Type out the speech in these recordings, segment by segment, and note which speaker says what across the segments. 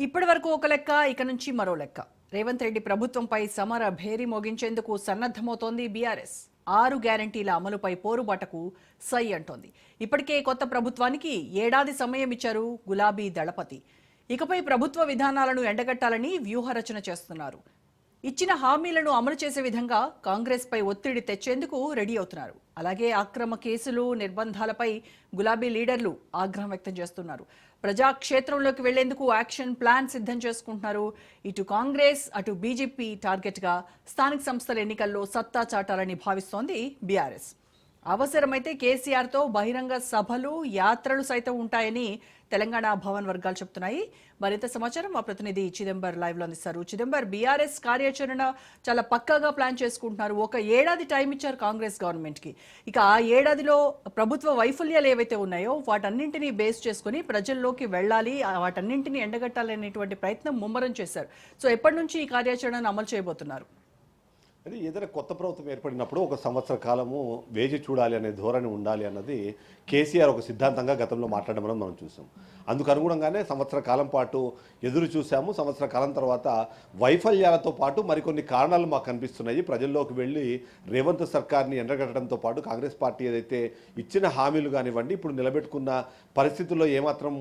Speaker 1: ఇప్పటి వరకు ఒక లెక్క, ఇక నుంచి మరో లెక్క. రేవంత్ రెడ్డి ప్రభుత్వంపై సమర భేరీ మోగించేందుకు సన్నద్ధమవుతోంది బీఆర్ఎస్. 6 గ్యారంటీల అమలుపై పోరుబాటకు సై అంటోంది. ఇప్పటికే కొత్త ప్రభుత్వానికి ఏడాది సమయం ఇచ్చారు గులాబీ దళపతి. ఇకపై ప్రభుత్వ విధానాలను ఎండగట్టాలని వ్యూహరచన చేస్తున్నారు. ఇచ్చిన హామీలను అమలు చేసే విధంగా కాంగ్రెస్ పై ఒత్తిడి తెచ్చేందుకు రెడీ అవుతున్నారు. అలాగే అక్రమ కేసులు, నిర్బంధాలపై గులాబీ లీడర్లు ఆగ్రహం వ్యక్తం చేస్తున్నారు. ప్రజాక్షేత్రంలోకి వెళ్లేందుకు యాక్షన్ ప్లాన్ సిద్ధం చేసుకుంటున్నారు. ఇటు కాంగ్రెస్, అటు బీజేపీ టార్గెట్గా స్థానిక సంస్థల ఎన్నికల్లో సత్తా చాటాలని భావిస్తోంది బీఆర్ఎస్. అవసరమైతే కేసీఆర్తో బహిరంగ సభలు, యాత్రలు సైతం ఉంటాయని తెలంగాణ భవన్ వర్గాలు చెప్తున్నాయి. మరింత సమాచారం మా ప్రతినిధి చిదంబర్ లైవ్ లో అందిస్తారు. చిదంబర్, బీఆర్ఎస్ కార్యాచరణ చాలా పక్కాగా ప్లాన్ చేసుకుంటున్నారు. ఒక ఏడాది టైం ఇచ్చారు కాంగ్రెస్ గవర్నమెంట్ కి. ఇక ఆ ఏడాదిలో ప్రభుత్వ వైఫల్యాలు ఏవైతే ఉన్నాయో వాటన్నింటినీ బేస్ చేసుకుని ప్రజల్లోకి వెళ్ళాలి, వాటన్నింటినీ ఎండగట్టాలనేటువంటి ప్రయత్నం ముమ్మరం చేశారు. సో ఎప్పటి నుంచి ఈ కార్యాచరణను అమలు చేయబోతున్నారు?
Speaker 2: అది ఏదైనా కొత్త ప్రభుత్వం ఏర్పడినప్పుడు ఒక సంవత్సర కాలము వేచి చూడాలి అనే ధోరణి ఉండాలి అన్నది కేసీఆర్ ఒక సిద్ధాంతంగా గతంలో మాట్లాడడం మనం చూసాం. అందుకు అనుగుణంగానే సంవత్సర కాలం పాటు ఎదురు చూసాము. సంవత్సర కాలం తర్వాత వైఫల్యాలతో పాటు మరికొన్ని కారణాలు మాకు కనిపిస్తున్నాయి. ప్రజల్లోకి వెళ్ళి రేవంత్ సర్కార్ని ఎండగట్టడంతో పాటు కాంగ్రెస్ పార్టీ ఏదైతే ఇచ్చిన హామీలు కానివ్వండి, ఇప్పుడు నిలబెట్టుకున్న పరిస్థితుల్లో ఏమాత్రం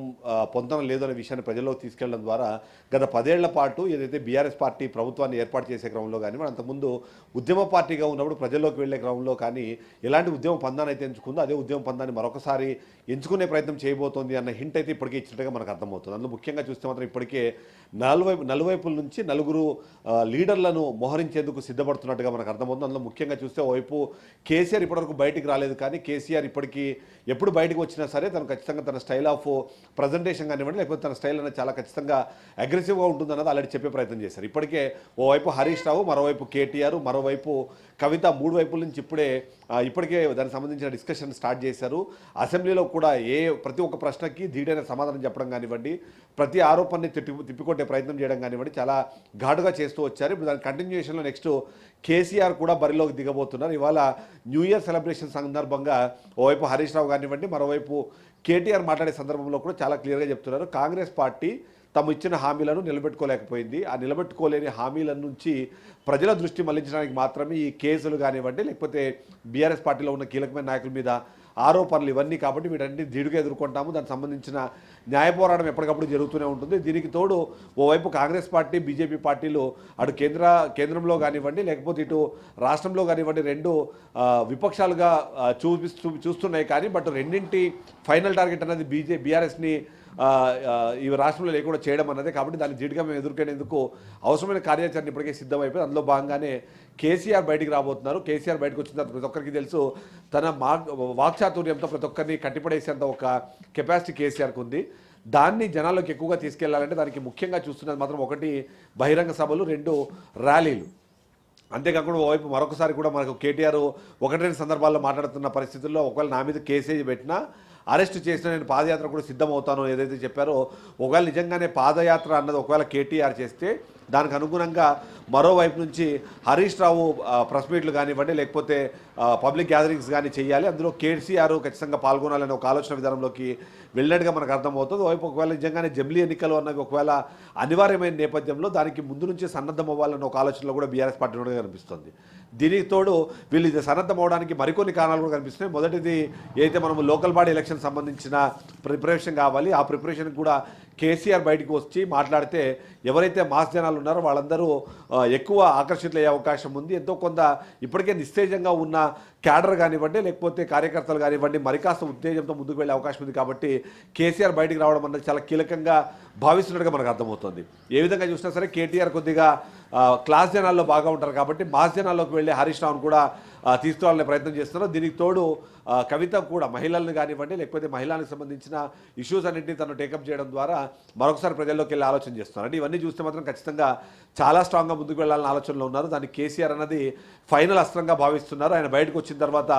Speaker 2: పొందడం లేదు అనే విషయాన్ని ప్రజల్లోకి తీసుకెళ్లడం ద్వారా గత 10 ఏళ్ల పాటు ఏదైతే బీఆర్ఎస్ పార్టీ ప్రభుత్వాన్ని ఏర్పాటు చేసే క్రమంలో కానివ్వండి, అంతకుముందు ఉద్యమ పార్టీగా ఉన్నప్పుడు ప్రజల్లోకి వెళ్లే క్రమంలో కానీ ఎలాంటి ఉద్యమ పందాన్ని అయితే ఎంచుకుందో అదే ఉద్యమ పందాన్ని మరొకసారి ఎంచుకునే ప్రయత్నం చేయబోతోంది అన్న హింట్ అయితే ఇప్పటికే ఇచ్చినట్టుగా మనకు అర్థమవుతుంది. అందులో ముఖ్యంగా చూస్తే మాత్రం ఇప్పటికే నలువైపుల నుంచి 4 లీడర్లను మోహరించేందుకు సిద్ధపడుతున్నట్టుగా మనకు అర్థమవుతుంది. అందులో ముఖ్యంగా చూస్తే ఓవైపు కేసీఆర్ ఇప్పటివరకు బయటికి రాలేదు, కానీ కేసీఆర్ ఇప్పటికీ ఎప్పుడు బయటకు వచ్చినా సరే తను ఖచ్చితంగా తన స్టైల్ ఆఫ్ ప్రజెంటేషన్ కానివ్వండి, లేకపోతే తన స్టైల్ అనేది చాలా ఖచ్చితంగా అగ్రెసివ్గా ఉంటుందన్నది ఆల్రెడీ చెప్పే ప్రయత్నం చేశారు. ఇప్పటికే ఓవైపు హరీష్ రావు, మరోవైపు కేటీఆర్, మరోవైపు కవిత, 3 వైపుల నుంచి ఇప్పటికే దానికి సంబంధించిన డిస్కషన్ స్టార్ట్ చేశారు. అసెంబ్లీలో కూడా ప్రతి ఒక్క ప్రశ్నకి ధీటైన సమాధానం చెప్పడం కానివ్వండి, ప్రతి ఆరోపణని తిప్పికొట్టే ప్రయత్నం చేయడం కానివ్వండి చాలా ఘాటుగా చేస్తూ వచ్చారు. ఇప్పుడు దాని కంటిన్యూషన్లో నెక్స్ట్ కేసీఆర్ కూడా బరిలోకి దిగబోతున్నారు. ఇవాళ న్యూ ఇయర్ సెలబ్రేషన్ సందర్భంగా ఓవైపు హరీష్ రావు కానివ్వండి, మరోవైపు కేటీఆర్ మాట్లాడే సందర్భంలో కూడా చాలా క్లియర్గా చెప్తున్నారు. కాంగ్రెస్ పార్టీ తమ ఇచ్చిన హామీలను నిలబెట్టుకోలేకపోయింది. ఆ నిలబెట్టుకోలేని హామీల నుంచి ప్రజల దృష్టి మళ్లించడానికి మాత్రమే ఈ కేసులు కానివ్వండి, లేకపోతే బీఆర్ఎస్ పార్టీలో ఉన్న కీలకమైన నాయకుల మీద ఆరోపణలు ఇవన్నీ, కాబట్టి వీటన్ని ధీటుగా ఎదుర్కొంటాము. దానికి సంబంధించిన న్యాయ పోరాటం ఎప్పటికప్పుడు జరుగుతూనే ఉంటుంది. దీనికి తోడు ఓవైపు కాంగ్రెస్ పార్టీ, బీజేపీ పార్టీలు అటు కేంద్రంలో కానివ్వండి, లేకపోతే ఇటు రాష్ట్రంలో కానివ్వండి 2 విపక్షాలుగా చూస్తున్నాయి. కానీ బట్ రెండింటి ఫైనల్ టార్గెట్ అనేది బీఆర్ఎస్ని ఈ రాష్ట్రంలో లేకుండా చేయడం అన్నదే. కాబట్టి దాన్ని ధీటుగా మేము ఎదుర్కొనేందుకు అవసరమైన కార్యాచరణ ఇప్పటికే సిద్ధమైపోయింది. అందులో భాగంగానే కేసీఆర్ బయటికి రాబోతున్నారు. కేసీఆర్ బయటకు వచ్చిన తర్వాత ప్రతి ఒక్కరికి తెలుసు, తన వాక్చాతుర్యంతో ప్రతి ఒక్కరిని కట్టిపడేసేంత ఒక కెపాసిటీ కేసీఆర్కి ఉంది. దాన్ని జనాల్లోకి ఎక్కువగా తీసుకెళ్లాలంటే దానికి ముఖ్యంగా చూస్తున్నది మాత్రం 1 బహిరంగ సభలు, 2 ర్యాలీలు. అంతేకాకుండా ఓవైపు మరొకసారి కూడా మనకు కేటీఆర్ 1-2 సందర్భాల్లో మాట్లాడుతున్న పరిస్థితుల్లో ఒకవేళ నా మీద కేసేజ్ పెట్టినా, అరెస్ట్ చేసిన నేను పాదయాత్ర కూడా సిద్ధమవుతాను ఏదైతే చెప్పారో, ఒకవేళ నిజంగానే పాదయాత్ర అన్నది ఒకవేళ కేటీఆర్ చేస్తే దానికి అనుగుణంగా మరోవైపు నుంచి హరీష్ రావు ప్రెస్ మీట్లు కానివ్వండి, లేకపోతే పబ్లిక్ గ్యాదరింగ్స్ కానీ చేయాలి. అందులో కేసీఆర్ ఖచ్చితంగా పాల్గొనాలనే ఒక ఆలోచన విధానంలోకి వెళ్ళినట్టుగా మనకు అర్థమవుతుంది. వైపు ఒకవేళ నిజంగానే జమిలీ ఎన్నికలు అన్నవి ఒకవేళ అనివార్యమైన నేపథ్యంలో దానికి ముందు నుంచి సన్నద్ధం అవ్వాలన్న ఒక ఆలోచనలో కూడా బీఆర్ఎస్ పార్టీ కూడా కనిపిస్తుంది. దీనికి తోడు వీళ్ళు ఇది సన్నద్ధం అవడానికి మరికొన్ని కారణాలు కూడా కనిపిస్తున్నాయి. మొదటిది ఏదైతే మనం లోకల్ బాడీ ఎలక్షన్ సంబంధించిన ప్రిపరేషన్ కావాలి, ఆ ప్రిపరేషన్ కూడా కేసీఆర్ బయటకు వచ్చి మాట్లాడితే ఎవరైతే మాస్ జనాలు ఉన్నారో వాళ్ళందరూ ఎక్కువ ఆకర్షితులయ్యే అవకాశం ఉంది. ఎంతో కొంత ఇప్పటికే నిస్తేజంగా ఉన్న క్యాడర్ కానివ్వండి, లేకపోతే కార్యకర్తలు కానివ్వండి మరికాస్త ఉత్తేజంతో ముందుకు వెళ్ళే అవకాశం ఉంది. కాబట్టి కేసీఆర్ బయటికి రావడం అన్నది చాలా కీలకంగా భావిస్తున్నట్టుగా మనకు అర్థమవుతుంది. ఏ విధంగా చూసినా సరే కేటీఆర్ కొద్దిగా క్లాస్ జనాల్లో బాగా ఉంటారు, కాబట్టి మాస్ జనాల్లోకి వెళ్ళి హరీష్ రావును కూడా తీసుకురావాలనే ప్రయత్నం చేస్తున్నారు. దీనికి తోడు కవిత కూడా మహిళలను కానివ్వండి, లేకపోతే మహిళలకు సంబంధించిన ఇష్యూస్ అన్నింటినీ తను టేకప్ చేయడం ద్వారా మరొకసారి ప్రజల్లోకి వెళ్ళి ఆలోచన చేస్తున్నారు. అంటే ఇవన్నీ చూస్తే మాత్రం ఖచ్చితంగా చాలా స్ట్రాంగ్గా ముందుకు వెళ్ళాలని ఆలోచనలో ఉన్నారు. దానికి కేసీఆర్ అన్నది ఫైనల్ అస్త్రంగా భావిస్తున్నారు. ఆయన బయటకు వచ్చిన తర్వాత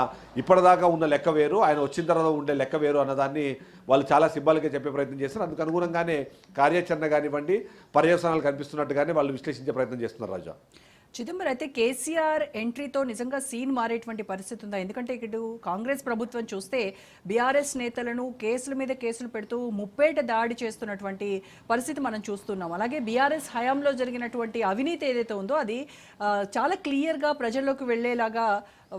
Speaker 2: ఇప్పటిదాకా ఉన్న లెక్క వేరు, ఆయన వచ్చిన తర్వాత ఉండే లెక్క వేరు అన్నదాన్ని వాళ్ళు చాలా సింబాలిక్గా చెప్పే ప్రయత్నం చేస్తారు. అందుకు అనుగుణంగానే కార్యాచరణ కానివ్వండి, పర్యవసానాలు కనిపిస్తున్నట్టుగానే వాళ్ళు విశ్లేషించే ప్రయత్నం చేస్తున్నారు. రాజా,
Speaker 1: చిదంబర్, అయితే కేసీఆర్ ఎంట్రీతో నిజంగా సీన్ మారేటువంటి పరిస్థితి ఉందా? ఎందుకంటే ఇటు కాంగ్రెస్ ప్రభుత్వం చూస్తే బీఆర్ఎస్ నేతలను కేసుల మీద కేసులు పెడుతూ ముప్పేట దాడి చేస్తున్నటువంటి పరిస్థితి మనం చూస్తున్నాం. అలాగే బీఆర్ఎస్ హయాంలో జరిగినటువంటి అవినీతి ఏదైతే ఉందో అది చాలా క్లియర్గా ప్రజల్లోకి వెళ్లేలాగా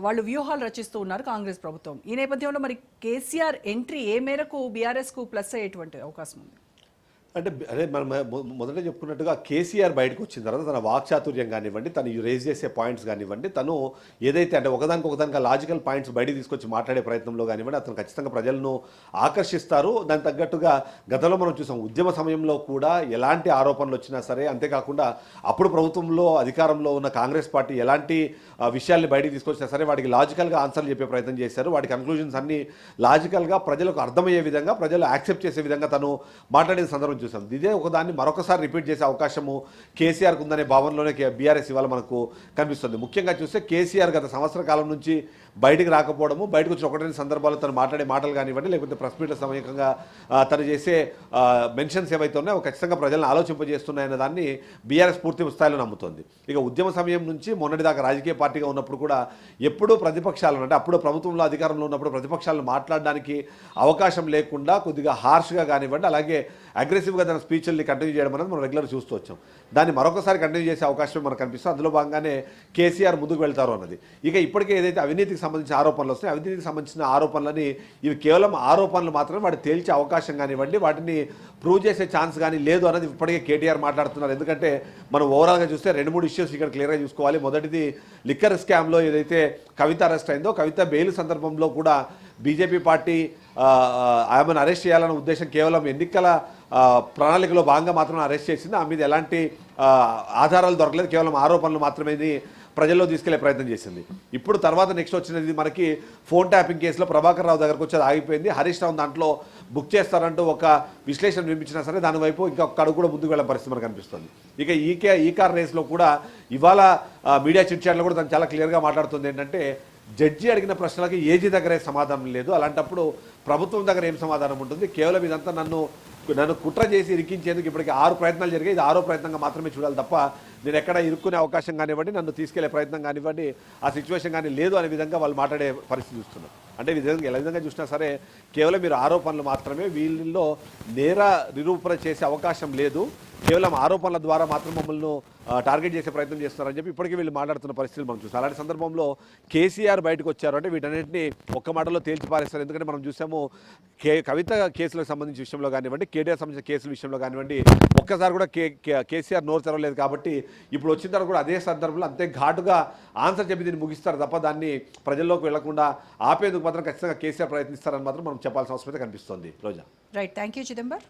Speaker 1: వాళ్ళు వ్యూహాలు రచిస్తూ ఉన్నారు కాంగ్రెస్ ప్రభుత్వం. ఈ నేపథ్యంలో మరి కేసీఆర్ ఎంట్రీ ఏ మేరకు బీఆర్ఎస్కు ప్లస్ అయ్యేటువంటి అవకాశం ఉంది?
Speaker 2: అంటే అదే మనం మొదట చెప్పుకున్నట్టుగా కేసీఆర్ బయటకు వచ్చిన తర్వాత తన వాక్చాతుర్యం కానివ్వండి, తను రేజ్ చేసే పాయింట్స్ కానివ్వండి, తను ఏదైతే అంటే ఒకదానికి లాజికల్ పాయింట్స్ బయటకు తీసుకొచ్చి మాట్లాడే ప్రయత్నంలో కానివ్వండి, అతను ఖచ్చితంగా ప్రజలను ఆకర్షిస్తారు. దానికి తగ్గట్టుగా గతంలో మనం చూసాం, ఉద్యమ సమయంలో కూడా ఎలాంటి ఆరోపణలు వచ్చినా సరే, అంతేకాకుండా అప్పుడు ప్రభుత్వంలో అధికారంలో ఉన్న కాంగ్రెస్ పార్టీ ఎలాంటి విషయాల్ని బయటకు తీసుకొచ్చినా సరే వాటికి లాజికల్గా ఆన్సర్లు చెప్పే ప్రయత్నం చేశారు. వాటి కన్క్లూజన్స్ అన్ని లాజికల్గా ప్రజలకు అర్థమయ్యే విధంగా, ప్రజలు యాక్సెప్ట్ చేసే విధంగా తను మాట్లాడిన సందర్భం చూసాం. ఇదే ఒకదాన్ని మరొకసారి రిపీట్ చేసే అవకాశము కేసీఆర్కు ఉందనే భావనలోనే బీఆర్ఎస్ ఇవాళ మనకు కనిపిస్తుంది. ముఖ్యంగా చూస్తే కేసీఆర్ గత సంవత్సర కాలం నుంచి బయటికి రాకపోవడము, బయటకు వచ్చి ఒకటి సందర్భాల్లో తను మాట్లాడే మాటలు కానివ్వండి, లేకపోతే ప్రెస్ మీట్ల సమయంగా తను చేసే మెన్షన్స్ ఏవైతే ఉన్నాయో ఖచ్చితంగా ప్రజలను ఆలోచింపజేస్తున్నాయన్న దాన్ని బీఆర్ఎస్ పూర్తి స్థాయిలో నమ్ముతోంది. ఇక ఉద్యమ సమయం నుంచి మొన్నటిదాకా రాజకీయ పార్టీగా ఉన్నప్పుడు కూడా ఎప్పుడూ ప్రతిపక్షాలను, అంటే అప్పుడు ప్రభుత్వంలో అధికారంలో ఉన్నప్పుడు ప్రతిపక్షాలను మాట్లాడడానికి అవకాశం లేకుండా కొద్దిగా హార్ష్గా కానివ్వండి, అలాగే అగ్రెసివ్గా తన స్పీచ్ల్ని కంటిన్యూ చేయడం అనేది మనం రెగ్యులర్ చూస్తూ వచ్చాం. దాన్ని మరొకసారి కంటిన్యూ చేసే అవకాశం మనకు కనిపిస్తుంది. అందులో భాగంగానే కేసీఆర్ ముందుకు వెళ్తారు అన్నది. ఇక ఇప్పటికే ఏదైతే అవినీతికి సంబంధించిన ఆరోపణలు వస్తాయి, అవినీతికి సంబంధించిన ఆరోపణలని ఇవి కేవలం ఆరోపణలు మాత్రమే, వాటి తేల్చే అవకాశం కానివ్వండి, వాటిని ప్రూవ్ చేసే ఛాన్స్ కానీ లేదు అన్నది ఇప్పటికే కేటీఆర్ మాట్లాడుతున్నారు. ఎందుకంటే మనం ఓవరాల్గా చూస్తే 2-3 ఇష్యూస్ ఇక్కడ క్లియర్గా చూసుకోవాలి. మొదటిది లిక్కర్ స్కామ్లో ఏదైతే కవిత అరెస్ట్ అయిందో, కవిత బెయిల్ సందర్భంలో కూడా బీజేపీ పార్టీ ఆమెను అరెస్ట్ చేయాలన్న ఉద్దేశం కేవలం ఎన్నికల ప్రణాళికలో భాగంగా మాత్రమే అరెస్ట్ చేసింది. ఆమె మీద ఎలాంటి ఆధారాలు దొరకలేదు, కేవలం ఆరోపణలు మాత్రమే ప్రజల్లో తీసుకెళ్లే ప్రయత్నం చేసింది. ఇప్పుడు తర్వాత నెక్స్ట్ వచ్చినది మనకి ఫోన్ ట్యాపింగ్ కేసులో ప్రభాకర్ రావు దగ్గరకు వచ్చేది ఆగిపోయింది. హరీష్ రావు దాంట్లో బుక్ చేస్తారంటూ ఒక విశ్లేషణ వినిపించినా సరే దాని వైపు ఇంకా ఒక్క అడుగు కూడా ముందుకు వెళ్ళే పరిస్థితి మనకు కనిపిస్తుంది. ఇక ఈ కార్ రేస్లో కూడా ఇవాళ మీడియా చిట్ చాట్లో కూడా తను చాలా క్లియర్గా మాట్లాడుతుంది ఏంటంటే, జడ్జి అడిగిన ప్రశ్నలకి ఏజీ దగ్గరే సమాధానం లేదు, అలాంటప్పుడు ప్రభుత్వం దగ్గర ఏం సమాధానం ఉంటుంది? కేవలం ఇదంతా నన్ను కుట్ర చేసి ఇరికించేందుకు ఇప్పటికి 6 ప్రయత్నాలు జరిగాయి. ఇది 6వ ప్రయత్నంగా మాత్రమే చూడాలి తప్ప నేను ఎక్కడ ఇరుక్కునే అవకాశం కానివ్వండి, నన్ను తీసుకెళ్లే ప్రయత్నం కానివ్వండి, ఆ సిచ్యువేషన్ కానీ లేదు అనే విధంగా వాళ్ళు మాట్లాడే పరిస్థితి చూస్తున్నారు. అంటే ఎలా విధంగా చూసినా సరే కేవలం మీరు ఆరోపణలు మాత్రమే, వీళ్ళల్లో నేర నిరూపణ చేసే అవకాశం లేదు, కేవలం ఆరోపణల ద్వారా మాత్రం మమ్మల్ని టార్గెట్ చేసే ప్రయత్నం చేస్తున్నారని చెప్పి ఇప్పటికీ వీళ్ళు మాట్లాడుతున్న పరిస్థితులు మనం చూస్తాం. అలాంటి సందర్భంలో కేసీఆర్ బయటకు వచ్చారు అంటే వీటన్నింటినీ ఒక్క మాటలో తేల్చి పారేస్తారు. ఎందుకంటే మనం చూసాము కవిత కేసులకు సంబంధించిన విషయంలో కానివ్వండి, కేటీఆర్ సంబంధించిన కేసుల విషయంలో కానివ్వండి, ఒక్కసారి కూడా కేసీఆర్ నోరు తెరవలేదు. కాబట్టి ఇప్పుడు వచ్చిన తర్వాత కూడా అదే సందర్భంలో అంతే ఘాటుగా ఆన్సర్ చెప్పి దీన్ని ముగిస్తారు తప్ప దాన్ని ప్రజల్లోకి వెళ్లకుండా ఆపేందుకు మాత్రం ఖచ్చితంగా కేసీఆర్ ప్రయత్నిస్తారని మాత్రం మనం చెప్పాల్సిన అవసరం అయితే కనిపిస్తుంది. Roja.
Speaker 1: Right, thank you Chidambar.